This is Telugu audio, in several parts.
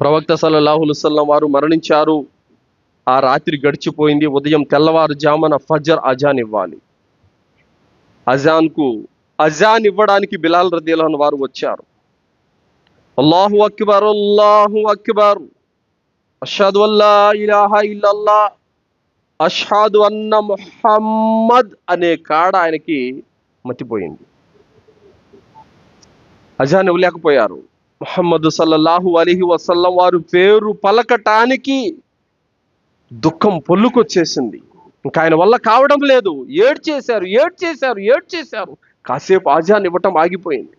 ప్రవక్త సల్లల్లాహు అలైహి వసల్లం వారు మరణించారు. ఆ రాత్రి గడిచిపోయింది. ఉదయం తెల్లవారుజామున ఫజర్ అజాన్ ఇవ్వాలి. అజాన్ ఇవ్వడానికి బిలాల్ రదియల్లాహు అన్హు వారు వచ్చారు. అల్లాహు అక్బర్, అల్లాహు అక్బర్, అష్హదు అల్లా ఇలాహా ఇల్లల్లాహ్, అష్హదు అన్న ముహమ్మద్ అనే కాడ ఆయనకి మతిపోయింది. అజాన్ ఇవ్వలేకపోయారు. ముహమ్మద్ సల్లల్లాహు అలైహి వసల్లం వారు పేరు పలకటానికి దుఃఖం పొల్లుకొచ్చేసింది. ఇంకా ఆయన వల్ల కావడం లేదు. ఏడ్చేశారు. కాసేపు అజాన్ ఇవ్వటం ఆగిపోయింది.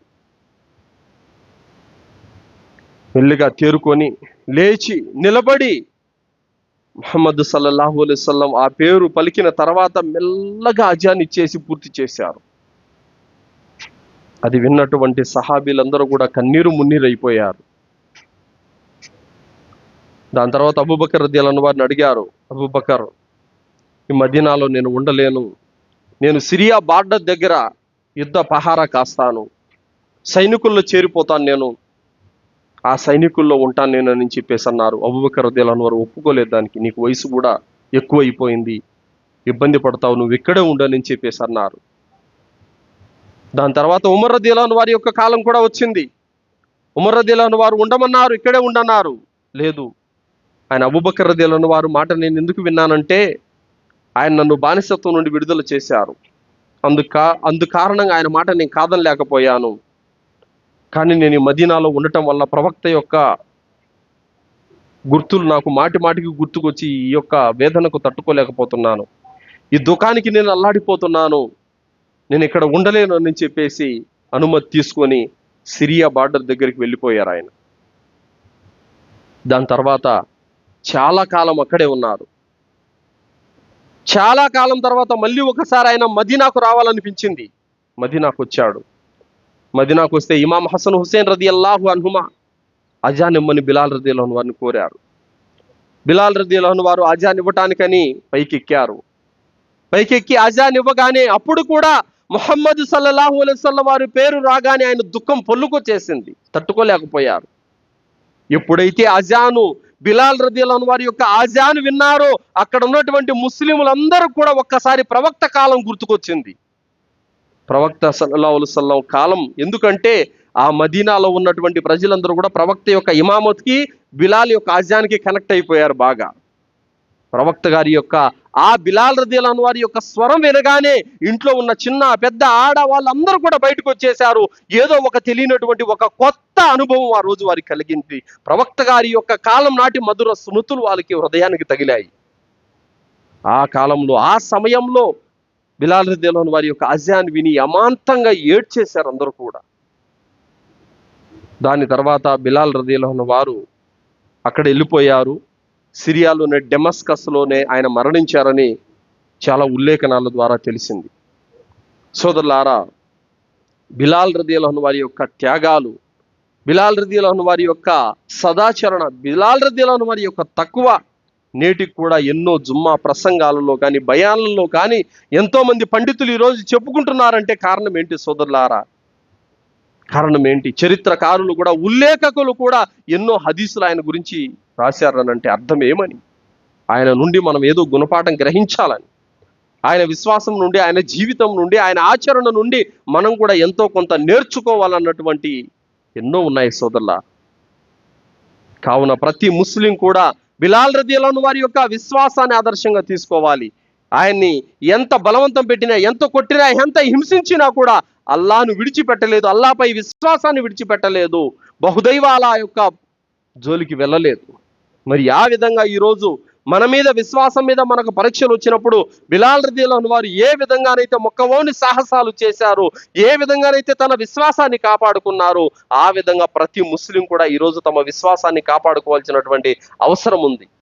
మెల్లిగా తేరుకొని లేచి నిలబడి ముహమ్మద్ సల్లల్లాహు అలైహి వసల్లం ఆ పేరు పలికిన తర్వాత మెల్లగా అజాన్ ఇచ్చేసి పూర్తి చేశారు. అది విన్నటువంటి సహాబీలందరూ కూడా కన్నీరు మున్నీరైపోయారు. దాని తర్వాత అబూబకర్ రదియల్లాహు అన్హు వారిని అడిగారు, అబూబకర్, ఈ మదీనాలో నేను ఉండలేను, నేను సిరియా బార్డర్ దగ్గర యుద్ధ పహారా కాస్తాను, సైనికుల్లో చేరిపోతాను, నేను ఆ సైనికుల్లో ఉంటాను నేను అని చెప్పేసి అన్నారు. అబూబకర్ రదియల్లాహు అన్హు వారు ఒప్పుకోలేదు దానికి. నీకు వయసు కూడా ఎక్కువ అయిపోయింది, ఇబ్బంది పడతావు, నువ్వు ఇక్కడే ఉండని చెప్పేసి అన్నారు. దాని తర్వాత ఉమర్ రదియల్లాహు అన్హు వారి యొక్క కాలం కూడా వచ్చింది. ఉమర్ రదియల్లాహు అన్హు వారు ఉండమన్నారు, ఇక్కడే ఉండన్నారు. లేదు, ఆయన అబూబకర్ రదియల్లాహు అన్హు వారు మాట నేను ఎందుకు విన్నానంటే, ఆయన నన్ను బానిసత్వం నుండి విడుదల చేశారు, అందుకారణంగా ఆయన మాట నేను కాదనలేకపోయాను. కానీ నేను ఈ మదీనాలో ఉండటం వల్ల ప్రవక్త యొక్క గుర్తులు నాకు మాటికి గుర్తుకొచ్చి ఈ యొక్క వేదనకు తట్టుకోలేకపోతున్నాను, ఈ దుఃఖానికి నేను అల్లాడిపోతున్నాను, నేను ఇక్కడ ఉండలేను అని చెప్పేసి అనుమతి తీసుకొని సిరియా బార్డర్ దగ్గరికి వెళ్ళిపోయారు ఆయన. దాని తర్వాత చాలా కాలం అక్కడే ఉన్నారు. చాలా కాలం తర్వాత మళ్ళీ ఒకసారి ఆయన మదీనాకు రావాలనిపించింది. మదీనాకు వచ్చాడు. మదీనాకు వస్తే ఇమాం హసన్ హుసేన్ రదియల్లాహు అన్హుమా అజాన్ ఇమ్మని బిలాల్ రదియల్లాహు అన్హు వారిని కోరారు. బిలాల్ రదియల్లాహు అన్హు వారు అజాన్ ఇవ్వటానికని పైకెక్కారు. పైకెక్కి అజాన్ ఇవ్వగానే అప్పుడు కూడా ముహమ్మద్ సల్లల్లాహు అలైహి వసల్లం వారి పేరు రాగానే ఆయన దుఃఖం పొల్లుకొచ్చేసింది, తట్టుకోలేకపోయారు. ఎప్పుడైతే అజాను బిలాల్ రదియల్లాహు అన్హు వారి యొక్క అజాన్ విన్నారో అక్కడ ఉన్నటువంటి ముస్లింలందరూ కూడా ఒక్కసారి ప్రవక్త కాలం గుర్తుకొచ్చింది. ప్రవక్త సల్లల్లాహు అలైహి వసల్లం కాలం, ఎందుకంటే ఆ మదీనాలో ఉన్నటువంటి ప్రజలందరూ కూడా ప్రవక్త యొక్క ఇమామత్కి బిలాల్ యొక్క అజాన్కి కనెక్ట్ అయిపోయారు బాగా. ప్రవక్త గారి యొక్క ఆ బిలాల్ రదియల్లాహు అన్హు వారి యొక్క స్వరం వినగానే ఇంట్లో ఉన్న చిన్న పెద్ద ఆడవాళ్ళందరూ కూడా బయటకు వచ్చేశారు. ఏదో ఒక తెలియనటువంటి ఒక కొత్త అనుభవం ఆ రోజు వారికి కలిగింది. ప్రవక్త గారి యొక్క కాలం నాటి మధుర స్మృతులు వాళ్ళకి హృదయానికి తగిలాయి. ఆ కాలంలో ఆ సమయంలో బిలాల్ రదియల్లాహు అన్హు వారి యొక్క అజాన్ విని అమాంతంగా ఏడ్చేశారు అందరూ కూడా. దాని తర్వాత బిలాల్ రదియల్లాహు అన్హు వారు అక్కడ వెళ్ళిపోయారు. సిరియాలోనే డెమస్కస్లోనే ఆయన మరణించారని చాలా ఉల్లేఖనాల ద్వారా తెలిసింది. సోదరులారా, బిలాల్ రదియల్లాహు అన్హు వారి యొక్క త్యాగాలు, బిలాల్ రదియల్లాహు అన్హు వారి యొక్క సదాచరణ, బిలాల్ రదియల్లాహు అన్హు వారి యొక్క తక్కువ నేటికి కూడా ఎన్నో జుమ్మా ప్రసంగాలలో కానీ బయాన్లలో కానీ ఎంతో మంది పండితులు ఈరోజు చెప్పుకుంటున్నారంటే కారణం ఏంటి సోదరులారా? కారణం ఏంటి? చరిత్రకారులు కూడా, ఉల్లేఖకులు కూడా ఎన్నో హదీసులు ఆయన గురించి రాశారనంటే అర్థం ఏమని? ఆయన నుండి మనం ఏదో గుణపాఠం గ్రహించాలని, ఆయన విశ్వాసం నుండి, ఆయన జీవితం నుండి, ఆయన ఆచరణ నుండి మనం కూడా ఎంతో కొంత నేర్చుకోవాలన్నటువంటి ఎన్నో ఉన్నాయి సోదరులా. కావున ప్రతి ముస్లిం కూడా బిలాల్ రదియల్లాహు అన్హు వారి యొక్క విశ్వాసాన్ని ఆదర్శంగా తీసుకోవాలి. ఆయన్ని ఎంత బలవంతం పెట్టినా, ఎంత కొట్టినా, ఎంత హింసించినా కూడా అల్లాను విడిచిపెట్టలేదు, అల్లాపై విశ్వాసాన్ని విడిచిపెట్టలేదు, బహుదైవాల యొక్క జోలికి వెళ్ళలేదు. మరి ఆ విధంగా ఈరోజు మన మీద విశ్వాసం మీద మనకు పరీక్షలు వచ్చినప్పుడు బిలాల్ రదియల్లాహు అన్హు వారు ఏ విధంగానైతే మొక్కవోని సాహసాలు చేశారు, ఏ విధంగానైతే తన విశ్వాసాన్ని కాపాడుకున్నారు, ఆ విధంగా ప్రతి ముస్లిం కూడా ఈరోజు తమ విశ్వాసాన్ని కాపాడుకోవాల్సినటువంటి అవసరం ఉంది.